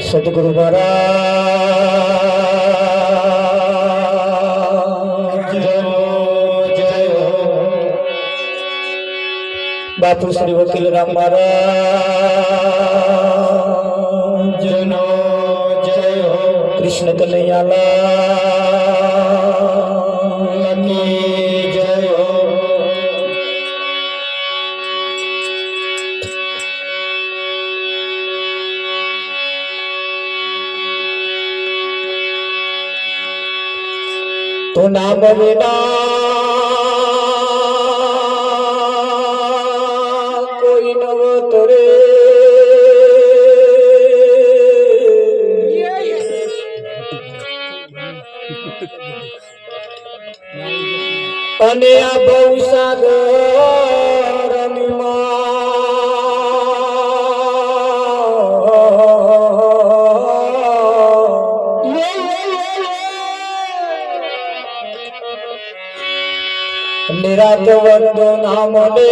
સદગુરુ મહારાજ જય હો। બાપુ શ્રી વકીલ રામ મહારાજ જય હો। કૃષ્ણ કનૈયાલાલ કી જય હો। तो नाम विना कोई नव तरे अने आ भवसागरनी निरात वंदो नाम ने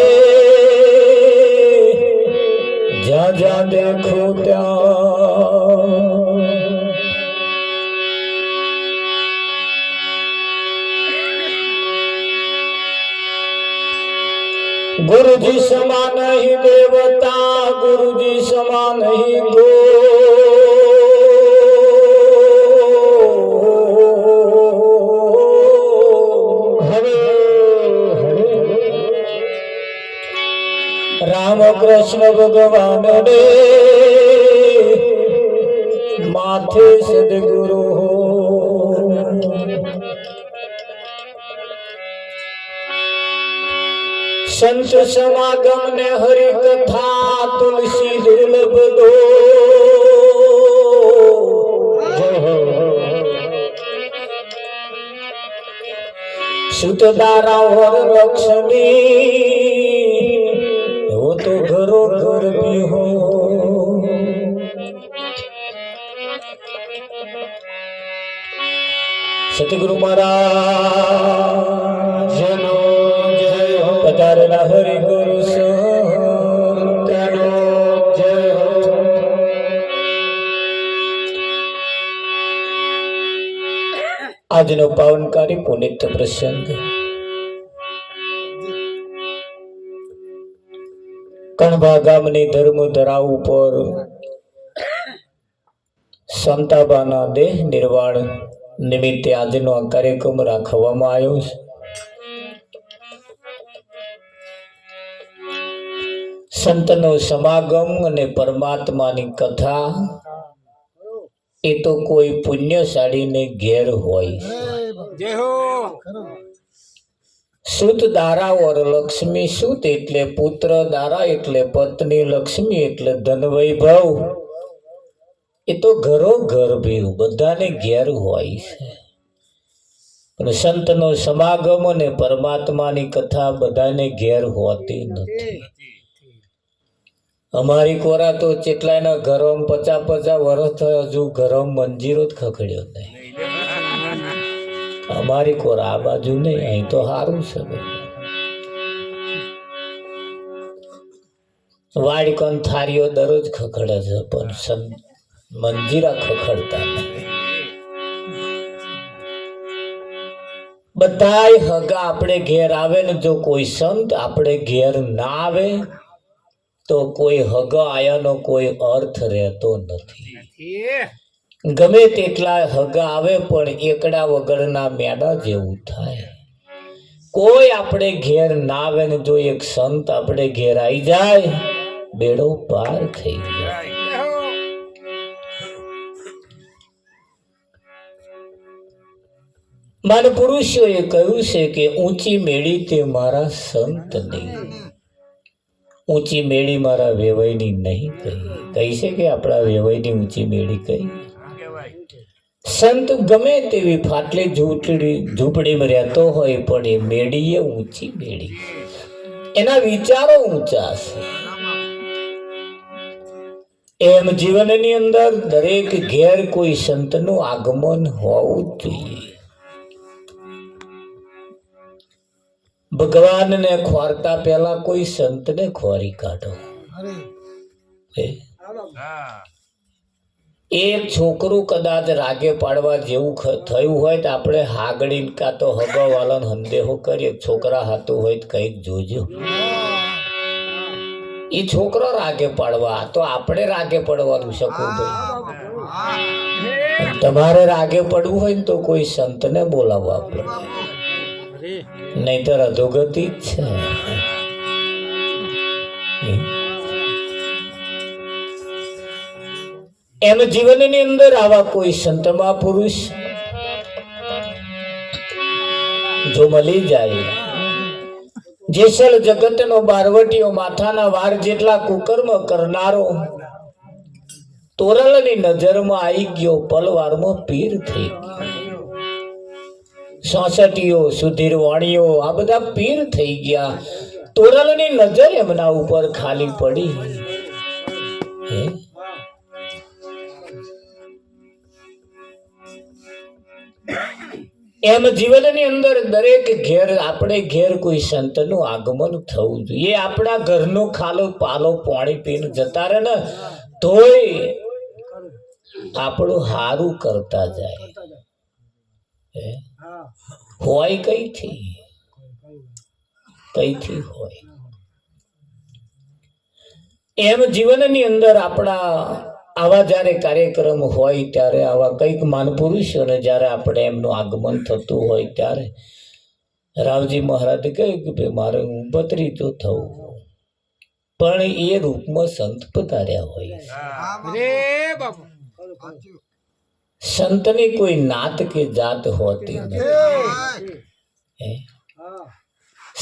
जा जा देखो त्या गुरुजी समान ही देवता गुरुजी समान ही गो राम कृष्ण भगवान ने माथे सदगुरु हो। संत समागम ने हरि कथा तुलसी दुर्लभ दो सुत दारा और लक्ष्मी वो तो घरो घर भी हो। सतगुरु महाराज जय हो। पधारेला हरि गुरु संतनो जय हो। આજનો પાવનકારી પુનિત પ્રસંગ કણભા ગામની ધર્મધરા ઉપર સંતાબાના દેહ નિર્વાણ નિમિત્તે આજનો આ કાર્યક્રમ રાખવામાં આવ્યો છે। સંતનો સમાગમ અને પરમાત્માની કથા એ તો કોઈ પુણ્યશાળીને ઘેર હોય। સુત દારા ઓર લક્ષ્મી સુત એટલે પુત્ર દારા એટલે પત્ની લક્ષ્મી એટલે ધન વૈભવ એ તો ઘરો ઘર ભીવ બધાને ઘેર હોય છે। પણ સંતનો સમાગમ અને પરમાત્માની કથા બધાને ઘેર હોતી નથી। અમારી કોરા તો કેટલાયના ઘરોમાં 50-50 વર્ષ થયો હજુ ઘરોમાં મંજીરો જ ખખડ્યો નહીં। અમારી કોરા આ બાજુ નહીં, અહીં તો સારું છે। વાડકોન થારીઓ દરરોજ ખખડે છે પણ મંજીરા ખખડતા નહીં। બધાય હગા આપણે ઘેર આવે ને જો કોઈ સંત આપણે ઘેર ના આવે તો કોઈ હગા આયાનો કોઈ અર્થ રહેતો નથી। ગમે તેટલા હગા આવે પણ એકડા વગરના મેડા જેવું થાય। કોઈ આપણે ઘેર ના આવે ને જો એક સંત આપણે ઘેર આવી જાય બેડો પાર થઈ જાય। માન પુરુષોએ કહ્યું છે કે ઊંચી મેળી તે મારા સંત નહીં, ઊંચી મેળી મારા વેવાઈની નહીં કહી છે કે આપણા વેવાઈની ઊંચી મેળી કહી। સંત ગમે તેવી ફાટલી ઝૂંપડીમાં રહેતો હોય પણ એ મેળી એ ઊંચી મેળી, એના વિચારો ઊંચા છે। એમ જીવનની અંદર દરેક ઘેર કોઈ સંતનું આગમન હોવું જ જોઈએ। ભગવાનને ખોરતા પહેલા કોઈ સંતને ખોરી કાઢો। એક છોકરું કદાચ રાગે પાડવા જેવું થયું હોય તો આપણે હાગડી કાં તો હગાવાલાનો સંદેહો કરીએ, છોકરા હાથું હોય તો કંઈક જોજો. એ છોકરો રાગે પાડવા, તો આપણે રાગે પડવાનું શકું ભાઈ. તમારે રાગે પડવું હોય ને તો કોઈ સંતને બોલાવવા પડે, નહીતર અધોગતિ જ છે. એમ જીવનની અંદર આવા કોઈ સંત મહાપુરુષ જો મળી જાય, જેસલ જગતનો બારવટીયો, માથાના વાર જેટલા કુકર્મ કરનારો, તોરલની નજરમાં આવી ગયો, પલવારમાં પીર થઈ ગયો. સોસટીઓ, સુધીર વાણીઓ, આ બધા પીર થઈ ગયા. તોરલની નજર એમના ઉપર ખાલી પડી. એમ જીવનની અંદર દરેક ઘેર, આપણે ઘેર કોઈ સંતનું આગમન થવું જોઈએ. આપણા ઘરનો ખાલો પાલો પાણી પીને જતા રહે ને તોય આપણું હારું કરતા જાય. હોય કઈથી હોય. એમ જીવનની અંદર આપણા આવા જ્યારે કાર્યક્રમ હોય ત્યારે, આવા કંઈક મહાપુરુષોને જ્યારે આપણે એમનું આગમન થતું હોય ત્યારે રાવજી મહારાજે કહ્યું કે ભાઈ મારે હું ભત્રીજો થવું, પણ એ રૂપમાં સંત પધાર્યા હોય. સંતની કોઈ નાત કે જાત હોતી નથી.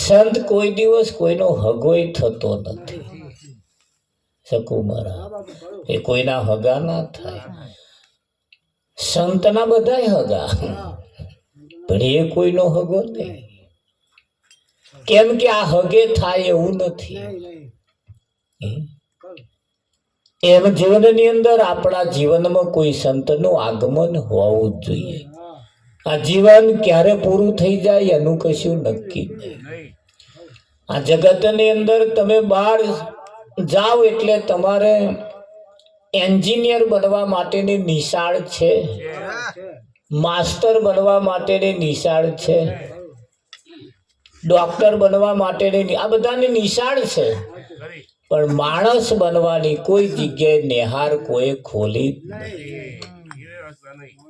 સંત કોઈ દિવસ કોઈનો હગોય થતો નથી. સકુમારા એ કોઈના હગા ના થાય. સંતના બધાય હગા, પણ એ કોઈનો હગો નહીં. કેમ કે આ હગે થાય એવું નથી. એમ જીવનની અંદર આપણા જીવનમાં કોઈ સંતનું આગમન હોવું જ જોઈએ. આ જીવન ક્યારે પૂરું થઈ જાય એનું કશું નક્કી નહીં. આ જગતની અંદર તમે બહાર જાઓ એટલે તમારે એન્જિનિયર બનવા માટેની નિશાળ છે, માસ્ટર બનવા માટેની નિશાળ છે, ડોક્ટર બનવા માટેની, આ બધાની નિશાળ છે. પણ માણસ બનવાની કોઈ જગ્યાએ નિહાર કોઈ ખોલી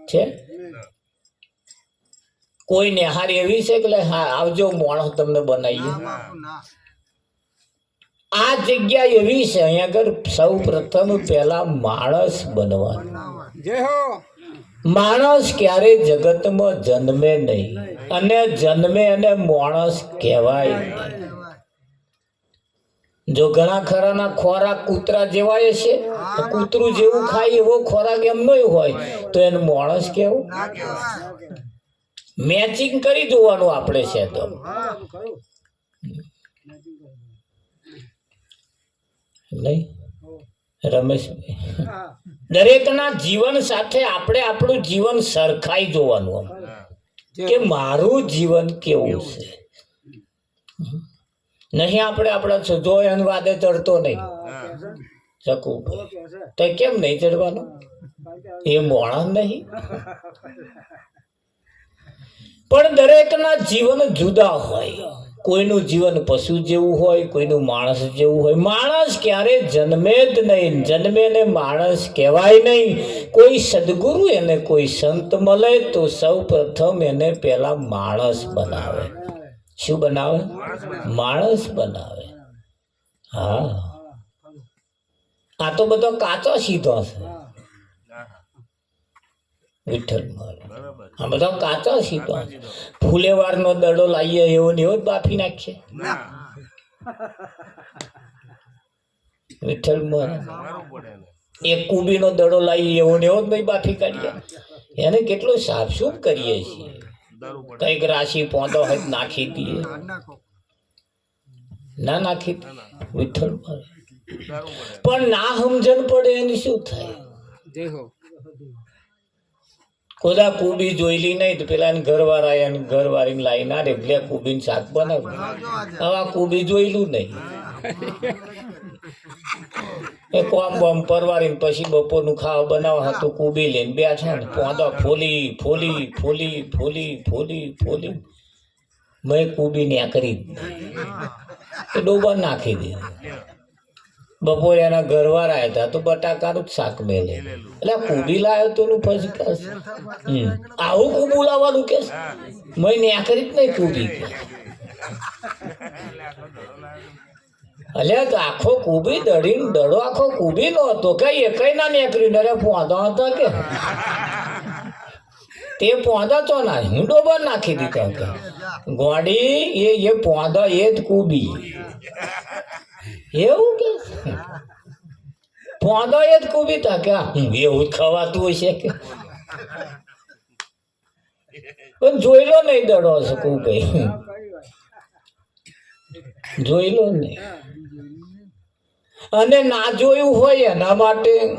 છે? કોઈ નિહાર એવી છે કે હા આવજો માણસ તમને બનાવીએ? આ જગ્યા એવી છે, અહીંયા આગળ સૌ પ્રથમ પહેલા માણસ બનવાનું. માણસ ક્યારે જગતમાં જન્મે નહીં, અને જન્મે અને માણસ કહેવાય નહીં. જો ઘણા ખરાના ખોરાક કૂતરા જેવાય છે, કૂતરું જેવું ખાય એવો ખોરાક એમનો હોય તો એને માણસ કેવું? મેચિંગ કરી જોવાનું આપણે છે તો. નહીં રમેશભાઈ, દરેકના જીવન સાથે આપણે આપણું જીવન સરખાઈ જોવાનું, કે મારું જીવન કેવું છે. નહીં આપણે આપણા જો એની વાદે ચડતો નહીં શકું તો કેમ નહીં ચડવાનું? એ મોણા નહીં. પણ દરેકના જીવન જુદા હોય. કોઈનું જીવન પશુ જેવું હોય, કોઈનું માણસ જેવું હોય. માણસ ક્યારે જન્મે જ નહીં, જન્મે ને માણસ કહેવાય નહીં. કોઈ સદગુરુ એને કોઈ સંત મળે તો સૌ પ્રથમ એને પેલા માણસ બનાવે. શું બનાવે? માણસ બનાવે. હા, આ તો બધો કાચો સીધો છે વિઠ્ઠલ મારે. આ બધો કાચો સીધો છે. ફુલેવારનો દડો લાવીએ એવો ને એવો જ બાફી નાખીએ વિઠ્ઠલ મારે. એક કુબીનો દડો લાવીએ એવો ને એવો જ ભાઈ બાફી કાઢીએ. એને કેટલો સાફ સૂફ કરીએ છીએ. કઈક રાશિ પોંદો હોય નાખી દઈએ, ના નાખી વિઠ્ઠલ મારે. પણ ના સમજણ પડે એની શું થાય? કોદા કુબી જોયેલી નહીં તો પેલા ઘરવાળા ઘરવાળી લાઈ ના રે લે કુબી શાક બનાવ્યું. હવે કુબી જોયેલું નહીં. એ કોમ બોમ પરવારીને પછી બપોરનું ખાવા બનાવવા હતું કુબી લઈને બેઠા ને પોંદા ફોલી ફોલી ફોલી ફોલી ફોલી ફોલી મેં કુબી ન્યા કરી એ ડોબા નાખી દીધી. બપોરે એના ઘરવાળા આવ્યા હતા તો બટાકાનું જ શાક મેલે એટલે કુબી લાવ્યો તો પછી આવું કુબું લાવવાનું કે મેં ન્યા કરી જ નહીં કુબી કે અલ્યા તો આખો કુબી દડીને દડો આખો કુબી નો હતો કઈ કઈ ના નીકળ્યું અરે પોંદા હતા કે તે પોંદા તો ના હું ડોબર નાખી દીધા કે ગોડી એ પોંદા એ જ કુબી એવું કે પોંદા એ જ કુબી તા કે એવું ખવાતું હશે કે પણ જોઈ લો નહીં દડો હશે કુબી જોઈ લો નહીં અને ના જોયું હોય એના માટે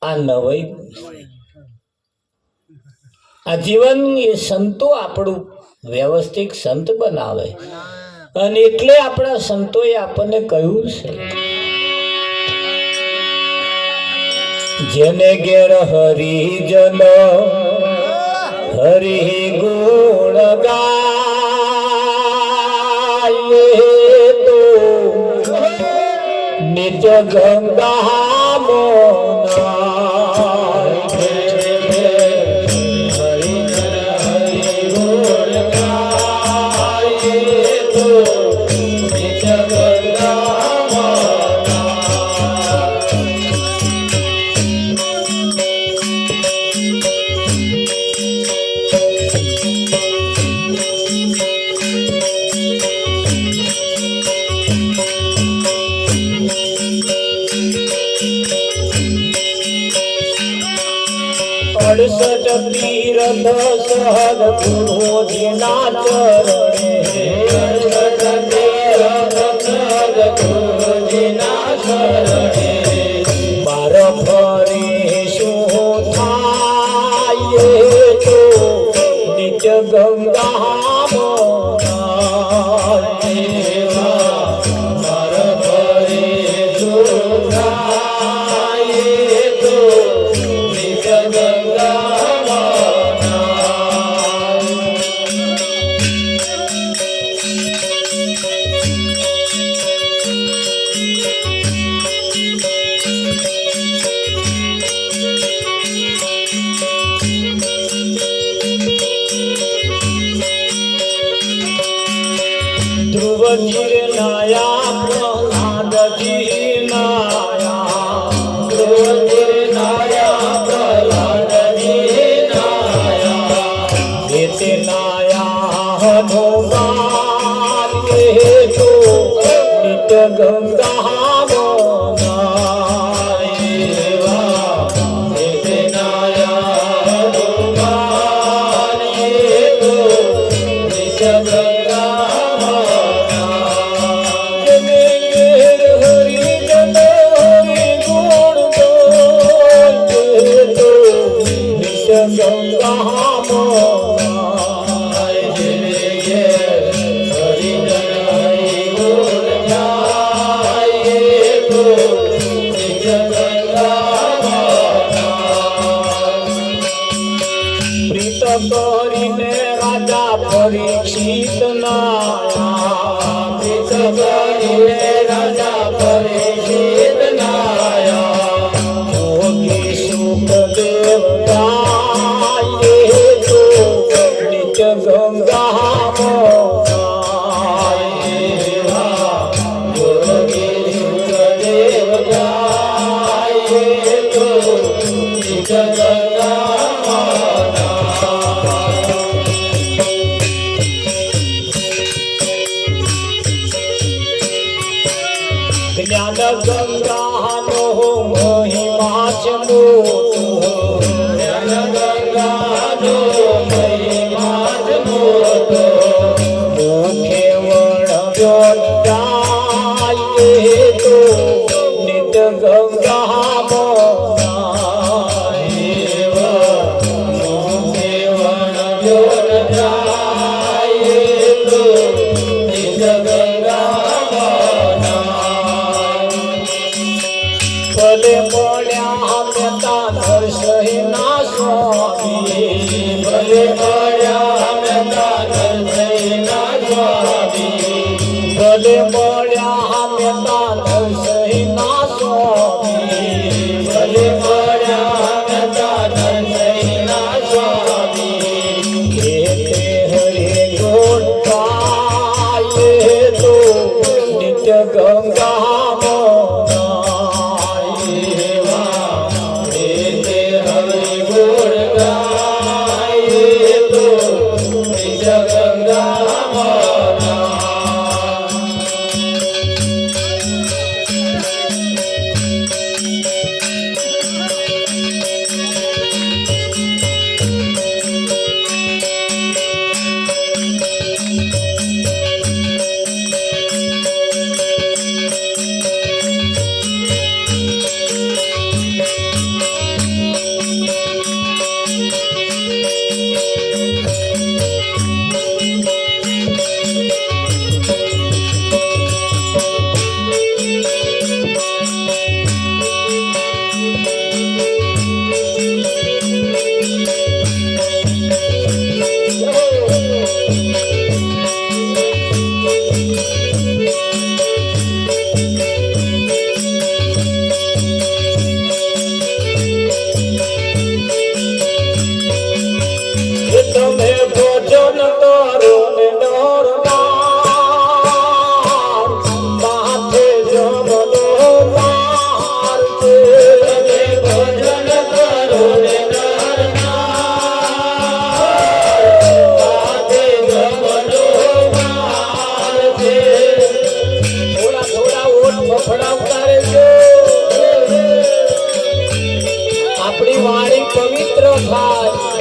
આ નવાઈ આ જીવન એ સંતો આપણું વ્યવસ્થિત સંત બનાવે અને એટલે આપણા સંતોએ આપણને કહ્યું છે જેને ઘેર હરિજન હરિ ગુણ ગાય તો નિત્ય ગંગા તીરથ સદગુરુજીના ચરણે બાર ફરી શું થાય તો નિત્ય ગંગા કરીને રાજા પરીક્ષિત યોગી સુખદેવ ગાયે તો નિત્ય ગંગાનો મહિમા છે મોટો ગંગાનો મહિમા છે મોટો મુખે વર્ણવ્યો ગાયે તો નિત્ય ગંગા મળ્યા મેતા નરસૈના સ્વામી ભલે મળ્યા મેતા નરસૈના સ્વામી કેતે હરે ગોઠાયે તો નિત્ય ગંગા તમે ભોજન કરો ને નરનાર માથે જમનો વાર છે તમે ભોજન કરો ને નરનાર માથે જમનો વાર છે થોડા થોડા ઓઠ ફફડાવતા રહેજો આપણી વાણી પવિત્ર થાય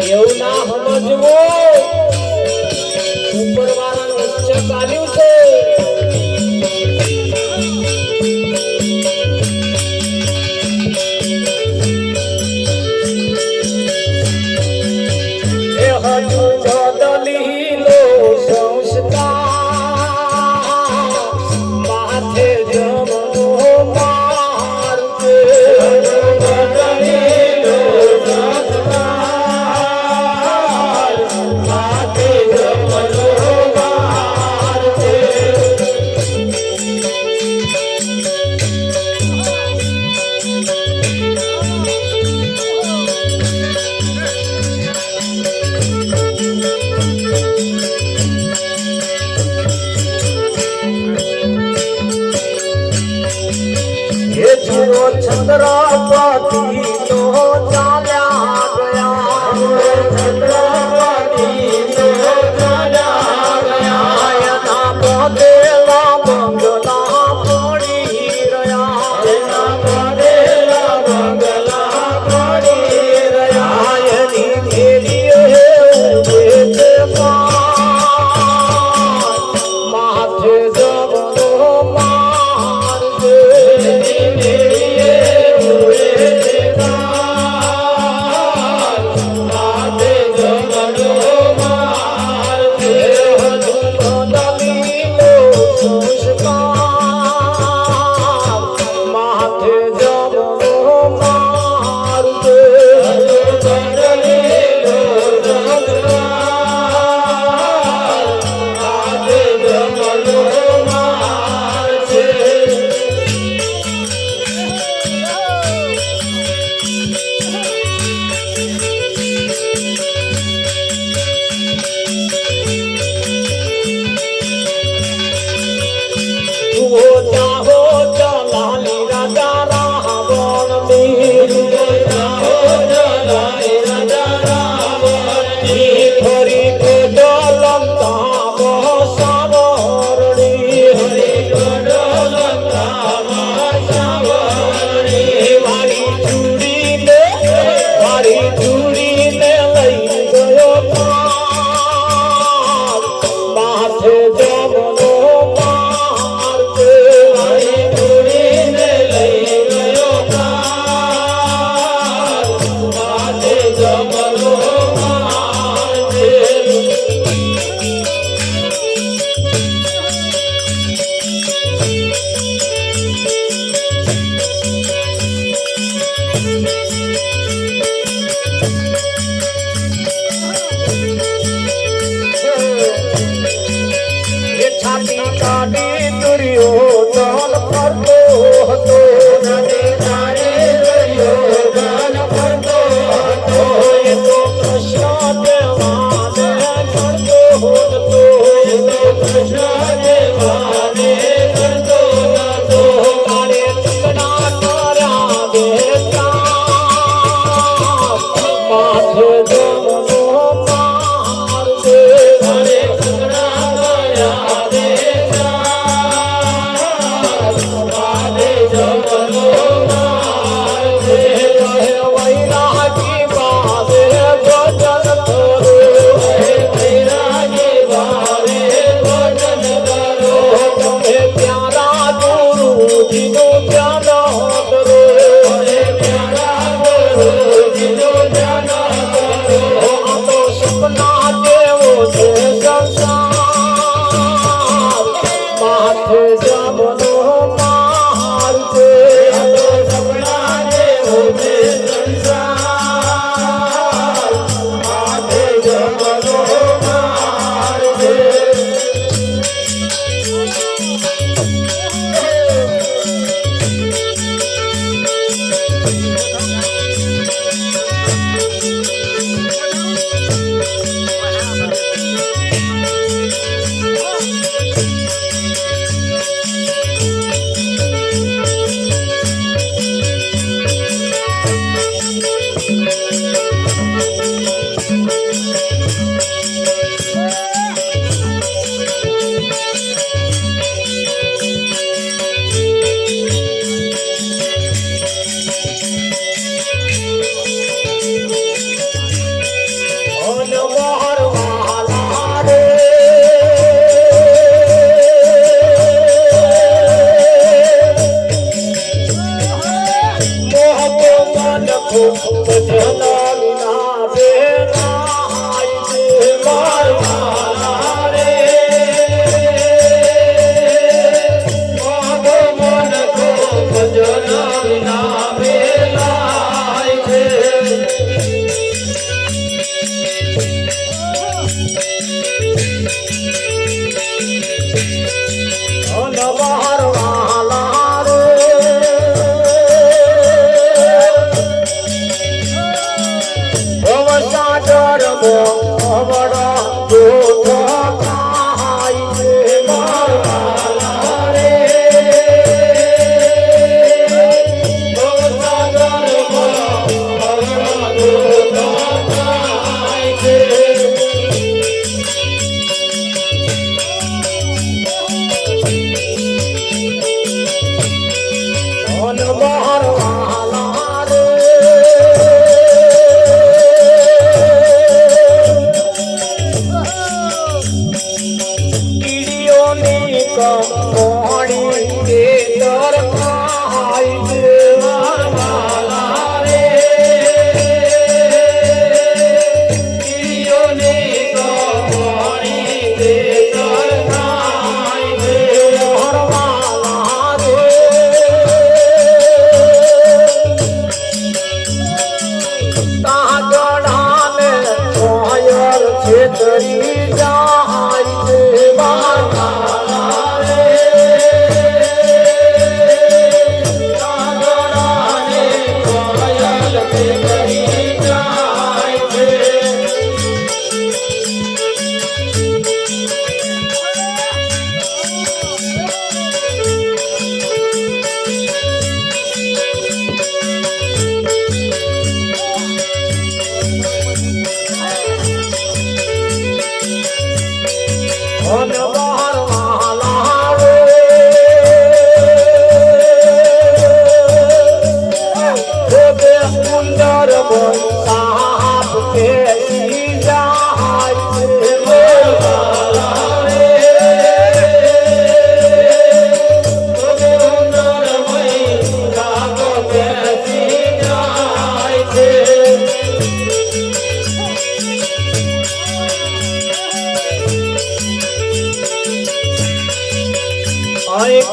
એવું ના સમજવો ઉપરવાળાનું ઉચ્ચ ચાલ્યું છે એ હજુ બદલી લો સંસ્કાર માથે જમનો માર છે બદલી લો છત્રપતિ તો ચાલ્યા ગયા છત્રપતિ તો ચાલ્યા ગયા એના પદેલા બંગલા પડી રહ્યા એના પદેલા બંગલા પડી રહ્યા એની ફેરી ઉભે છે માથે જમનો માર છે કાઢી કાઢી દુર્યોધન ફરતો હતો નદી કાઢે દુર્યોધન ફરતો હતો એ તો કૃષ્ણ દેવાને કરતો હતો એ તો કૃષ્ણ દેવાને કરતો હતો તારે ટુકડા કર્યા દે માથે જમનો માર દે તારે ટુકડા કર્યા દે માથે જમનો માર દે કહે વૈરાગી બાવે ભજન કરો વૈરાગી બાવે ભજન કરો તમે પ્યારા ગુરુજીનું ધ્યાન કરો પ્યારા ગુરુજીનું ધ્યાન કરો આ તો સપના જેવો છે સંસાર માથે જમનો માર છે આ તો સપના જેવો છે સંસાર માથે જમનો માર છે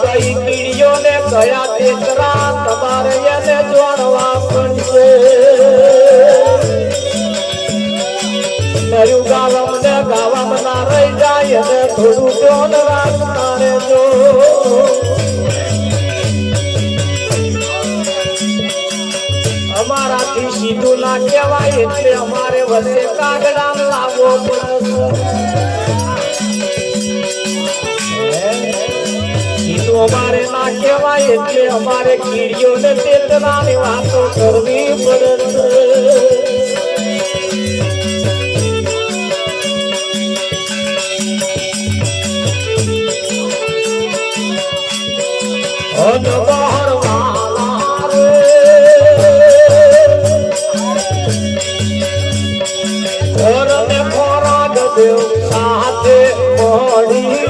કઈ કીડીઓ ને કયા તેતરા તમારે એને જોડવા પડશે કર્યું ગાવમ ને ગાવમ ના રહી જાય ને થોડું ધ્યાન રાખતા રહેજો અમારાથી સીધું ના કહેવાય એટલે અમારે વચ્ચે કાગડા લાવવો પડે સીધું અમારે ના કહેવાય એટલે અમારે કીડીઓ ને તેતરાની વાતો કરવી પડે સાથે મળી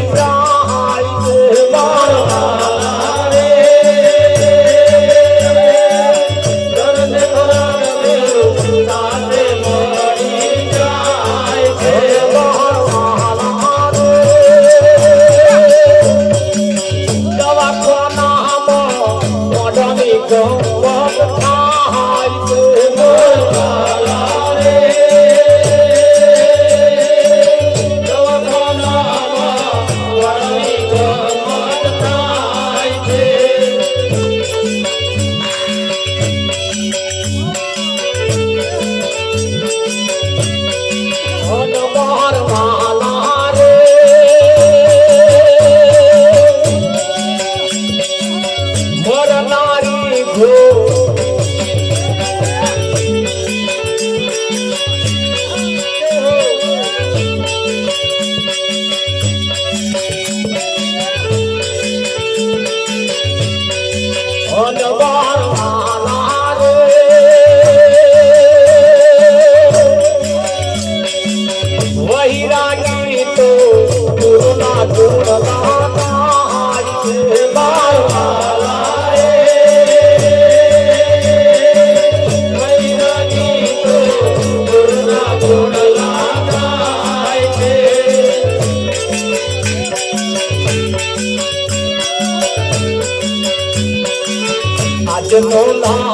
આજનો લાવો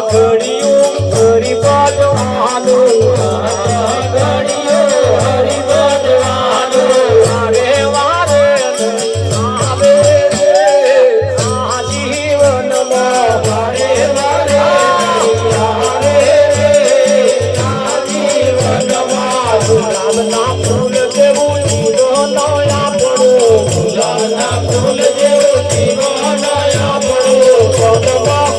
ઘડિયું હરી બાજવાનું ઘડિયું હરી બાજવાનું વારે વારે આવે આ જીવનમાં વારે વારે આવે આ જીવનમાં ગુલાબના ફૂલ જેવું જીવન આપણું ગુલાબના ફૂલ જેવું જીવન આપણું પદમાં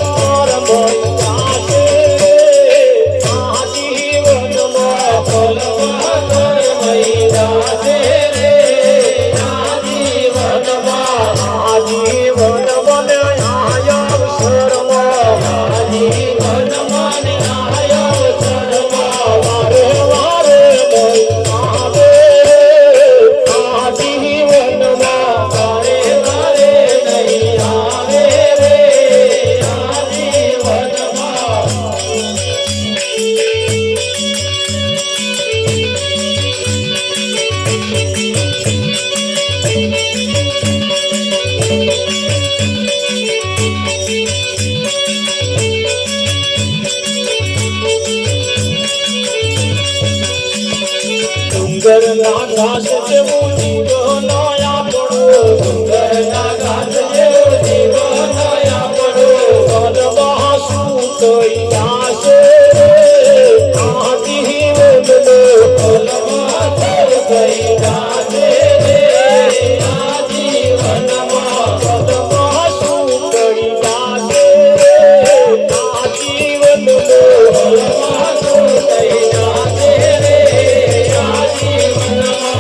ઘાસ જેવું જીવન આપણું ડુંગરના ઘાસ જેવું જીવન આપણું પદમાં સૂત યાસે આ જીવનનો પદમાં સૂત યાસે આ જીવનમાં પદમાં સૂત યાસે આ જીવનનો પદમાં સૂત યાસે આ જીવનમાં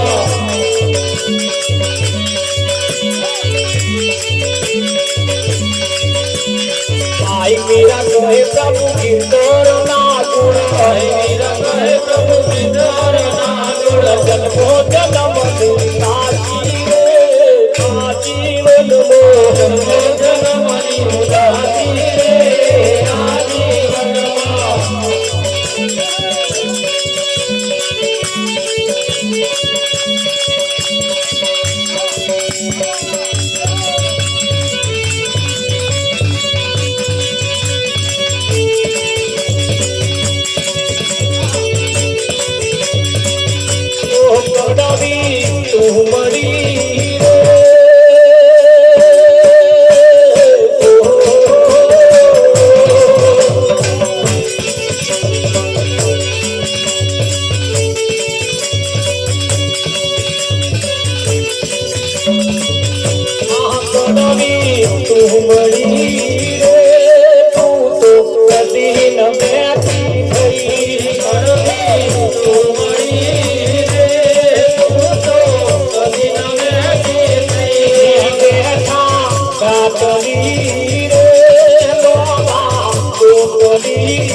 भाई मेरा कहे प्रभु गिरधर ना गुण भाई मेरा कहे प्रभु गिरधर ना गुण जन्मो जन्म आजीवन मो जन्मो जन्म आजीवन Bye.